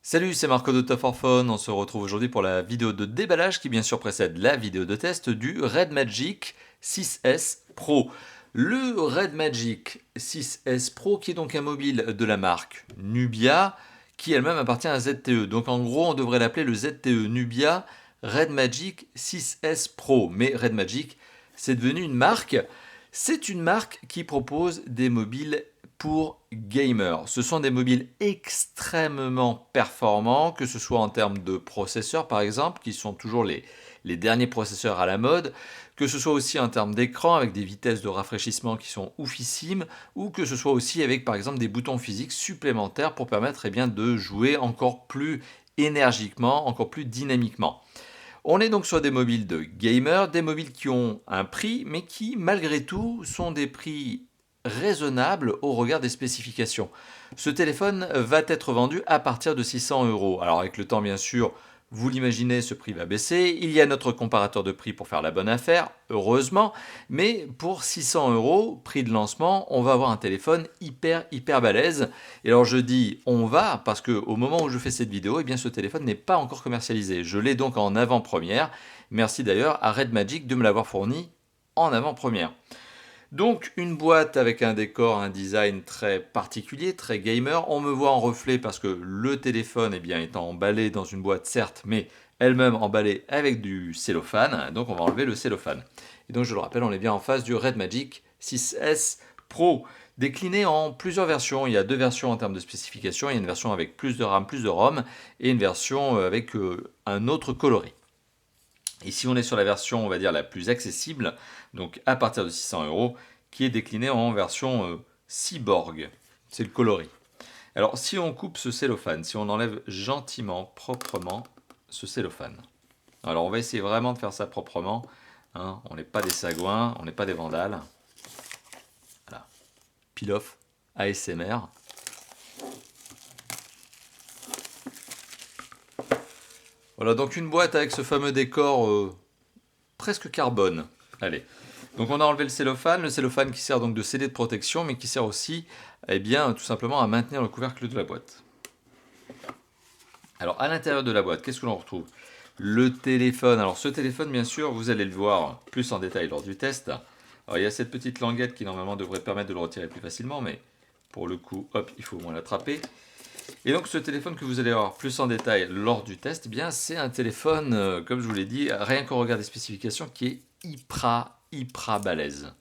Salut, c'est Marco de Top 4 Phone. On se retrouve aujourd'hui pour la vidéo de déballage qui bien sûr précède la vidéo de test du Red Magic 6S Pro. Le Red Magic 6S Pro qui est donc un mobile de la marque Nubia qui elle-même appartient à ZTE. Donc en gros on devrait l'appeler le ZTE Nubia Red Magic 6S Pro. Mais Red Magic c'est devenu une marque. C'est une marque qui propose des mobiles pour gamers. Ce sont des mobiles extrêmement performants, que ce soit en termes de processeurs par exemple, qui sont toujours les derniers processeurs à la mode, que ce soit aussi en termes d'écran avec des vitesses de rafraîchissement qui sont oufissimes, ou que ce soit aussi avec par exemple des boutons physiques supplémentaires pour permettre de jouer encore plus énergiquement, encore plus dynamiquement. On est donc sur des mobiles de gamers, des mobiles qui ont un prix, mais qui malgré tout sont des prix raisonnables au regard des spécifications. Ce téléphone va être vendu à partir de 600 euros. Alors avec le temps bien sûr, vous l'imaginez, ce prix va baisser. Il y a notre comparateur de prix pour faire la bonne affaire, heureusement. Mais pour 600 euros, prix de lancement, on va avoir un téléphone hyper balèze. Et alors je dis on va parce qu'au moment où je fais cette vidéo, eh bien ce téléphone n'est pas encore commercialisé. Je l'ai donc en avant-première. Merci d'ailleurs à Red Magic de me l'avoir fourni en avant-première. Donc une boîte avec un décor, un design très particulier, très gamer. On me voit en reflet parce que le téléphone est emballé dans une boîte certes, mais elle-même emballée avec du cellophane. Donc on va enlever le cellophane. Et donc je le rappelle, on est bien en face du Red Magic 6S Pro, décliné en plusieurs versions. Il y a deux versions en termes de spécifications. Il y a une version avec plus de RAM, plus de ROM, et une version avec un autre coloris. Ici, on est sur la version, on va dire, la plus accessible, donc à partir de 600 euros, qui est déclinée en version Cyborg. C'est le coloris. Alors, si on coupe ce cellophane, si on enlève gentiment, proprement, ce cellophane. Alors, on va essayer vraiment de faire ça proprement. Hein. On n'est pas des sagouins, on n'est pas des vandales. Voilà. Peel-off, ASMR. Voilà, donc une boîte avec ce fameux décor presque carbone. Allez. Donc on a enlevé le cellophane qui sert donc de CD de protection, mais qui sert aussi, tout simplement à maintenir le couvercle de la boîte. Alors à l'intérieur de la boîte, qu'est-ce que l'on retrouve? Le téléphone. Alors ce téléphone, bien sûr, vous allez le voir plus en détail lors du test. Alors il y a cette petite languette qui normalement devrait permettre de le retirer plus facilement, mais pour le coup, hop, il faut au moins l'attraper. Et donc ce téléphone que vous allez voir plus en détail lors du test, c'est un téléphone, comme je vous l'ai dit, rien qu'au regard des spécifications, qui est hyper balèze.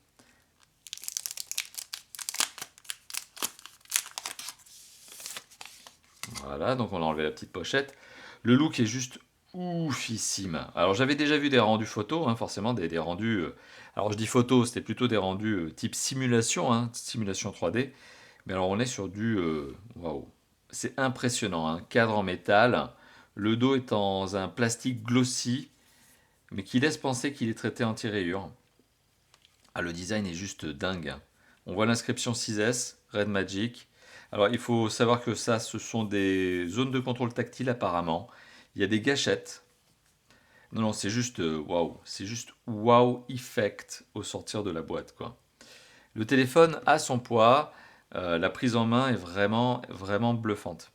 Voilà, donc on a enlevé la petite pochette. Le look est juste oufissime. Alors j'avais déjà vu des rendus photos, hein, forcément des rendus... alors je dis photos, c'était plutôt des rendus type simulation, hein, simulation 3D. Mais alors on est sur du... waouh, c'est impressionnant, un cadre en métal. Le dos est dans un plastique glossy, mais qui laisse penser qu'il est traité anti-rayures. Ah, le design est juste dingue. On voit l'inscription 6S, Red Magic. Alors il faut savoir que ça, ce sont des zones de contrôle tactile apparemment. Il y a des gâchettes. Non, c'est juste waouh. C'est juste wow effect au sortir de la boîte, quoi. Le téléphone a son poids. La prise en main est vraiment bluffante.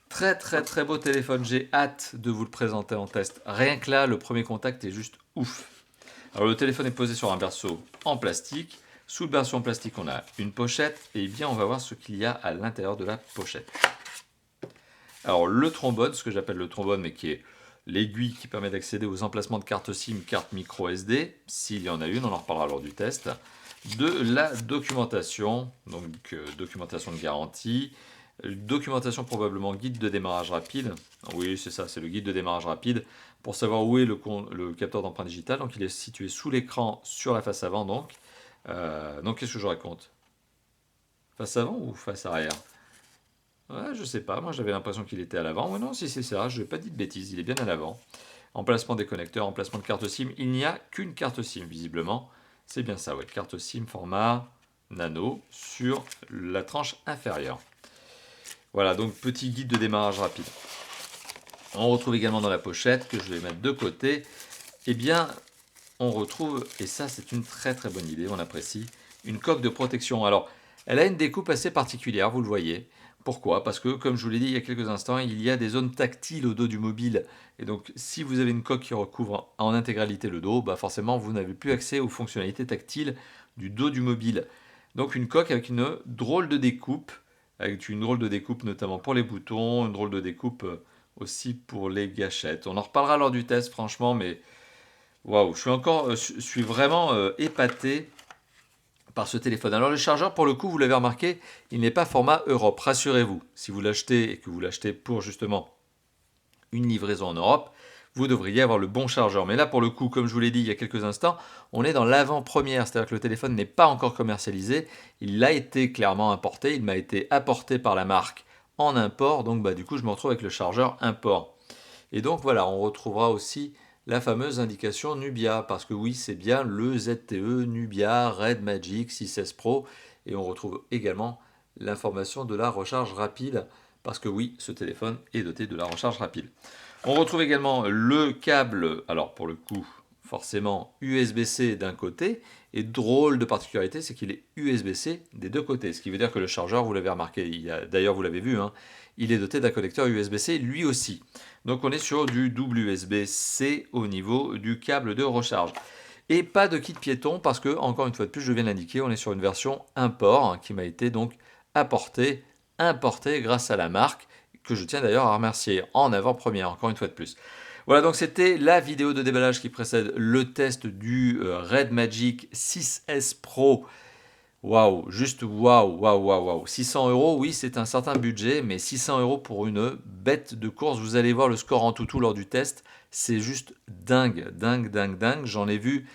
Très beau téléphone. J'ai hâte de vous le présenter en test. Rien que là, le premier contact est juste ouf. Alors le téléphone est posé sur un berceau en plastique. Sous le berceau en plastique, on a une pochette. Et bien, on va voir ce qu'il y a à l'intérieur de la pochette. Alors le trombone, ce que j'appelle le trombone, mais qui est l'aiguille qui permet d'accéder aux emplacements de carte SIM, carte micro SD, s'il y en a une, on en reparlera lors du test. De la documentation, donc documentation de garantie, documentation probablement guide de démarrage rapide. Oui, c'est ça, c'est le guide de démarrage rapide pour savoir où est le capteur d'empreinte digitale. Donc il est situé sous l'écran sur la face avant. Donc qu'est-ce que je raconte? Face avant ou face arrière? Ouais, je sais pas, moi j'avais l'impression qu'il était à l'avant. Ouais, non, si c'est ça, je n'ai pas dit de bêtises, il est bien à l'avant. Emplacement des connecteurs, emplacement de carte SIM. Il n'y a qu'une carte SIM, visiblement. C'est bien ça, ouais, carte SIM format nano sur la tranche inférieure. Voilà, donc petit guide de démarrage rapide. On retrouve également dans la pochette, que je vais mettre de côté, on retrouve, et ça c'est une très bonne idée, on apprécie, une coque de protection. Alors, elle a une découpe assez particulière, vous le voyez. Pourquoi? Parce que, comme je vous l'ai dit il y a quelques instants, il y a des zones tactiles au dos du mobile. Et donc, si vous avez une coque qui recouvre en intégralité le dos, bah forcément, vous n'avez plus accès aux fonctionnalités tactiles du dos du mobile. Donc, une coque avec une drôle de découpe, notamment pour les boutons, une drôle de découpe aussi pour les gâchettes. On en reparlera lors du test, franchement, mais waouh, je suis vraiment épaté par ce téléphone. Alors le chargeur, pour le coup, vous l'avez remarqué, il n'est pas format Europe. Rassurez-vous, si vous l'achetez et que vous l'achetez pour justement une livraison en Europe, vous devriez avoir le bon chargeur. Mais là, pour le coup, comme je vous l'ai dit il y a quelques instants, on est dans l'avant-première, c'est-à-dire que le téléphone n'est pas encore commercialisé. Il a été clairement importé, il m'a été apporté par la marque en import, donc bah, du coup, je me retrouve avec le chargeur import. Et donc voilà, on retrouvera aussi la fameuse indication Nubia, parce que oui, c'est bien le ZTE Nubia Red Magic 6S Pro, et on retrouve également l'information de la recharge rapide, parce que oui, ce téléphone est doté de la recharge rapide. On retrouve également le câble, alors pour le coup, forcément USB-C d'un côté, et drôle de particularité, c'est qu'il est USB-C des deux côtés, ce qui veut dire que le chargeur, vous l'avez remarqué, d'ailleurs vous l'avez vu, hein, il est doté d'un connecteur USB-C lui aussi. Donc on est sur du USB-C au niveau du câble de recharge. Et pas de kit piéton parce que, encore une fois de plus, je viens de l'indiquer, on est sur une version import hein, qui m'a été donc importée grâce à la marque, que je tiens d'ailleurs à remercier en avant-première, encore une fois de plus. Voilà, donc c'était la vidéo de déballage qui précède le test du Red Magic 6S Pro. Waouh, juste waouh, waouh, waouh, waouh. 600 euros, oui, c'est un certain budget, mais 600 euros pour une bête de course. Vous allez voir le score en tout lors du test. C'est juste dingue, dingue, dingue, dingue. J'en ai vu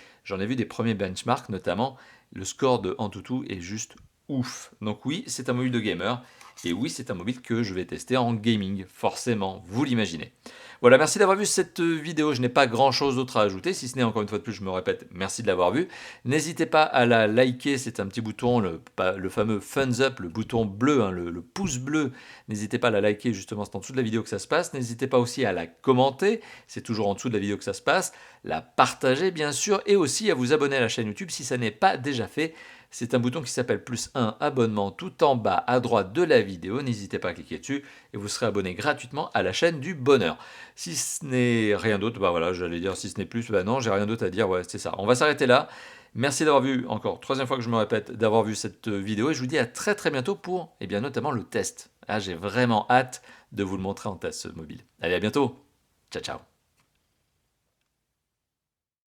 des premiers benchmarks, notamment. Le score de Antutu est juste ouf. Donc oui, c'est un mobile de gamer. Et oui, c'est un mobile que je vais tester en gaming, forcément, vous l'imaginez. Voilà, merci d'avoir vu cette vidéo. Je n'ai pas grand chose d'autre à ajouter, si ce n'est encore une fois de plus, je me répète, merci de l'avoir vu. N'hésitez pas à la liker, c'est un petit bouton, le fameux thumbs up, le bouton bleu, hein, le pouce bleu. N'hésitez pas à la liker, justement, c'est en dessous de la vidéo que ça se passe. N'hésitez pas aussi à la commenter, c'est toujours en dessous de la vidéo que ça se passe. La partager, bien sûr, et aussi à vous abonner à la chaîne YouTube si ça n'est pas déjà fait. C'est un bouton qui s'appelle +1 abonnement tout en bas à droite de la vidéo. N'hésitez pas à cliquer dessus et vous serez abonné gratuitement à la chaîne du bonheur. Si ce n'est rien d'autre, bah voilà, j'allais dire si ce n'est plus, bah non, j'ai rien d'autre à dire, ouais, c'est ça. On va s'arrêter là. Merci d'avoir vu, encore troisième fois que je me répète, d'avoir vu cette vidéo et je vous dis à très très bientôt pour, eh bien, notamment le test. Ah, j'ai vraiment hâte de vous le montrer en test ce mobile. Allez, à bientôt. Ciao, ciao.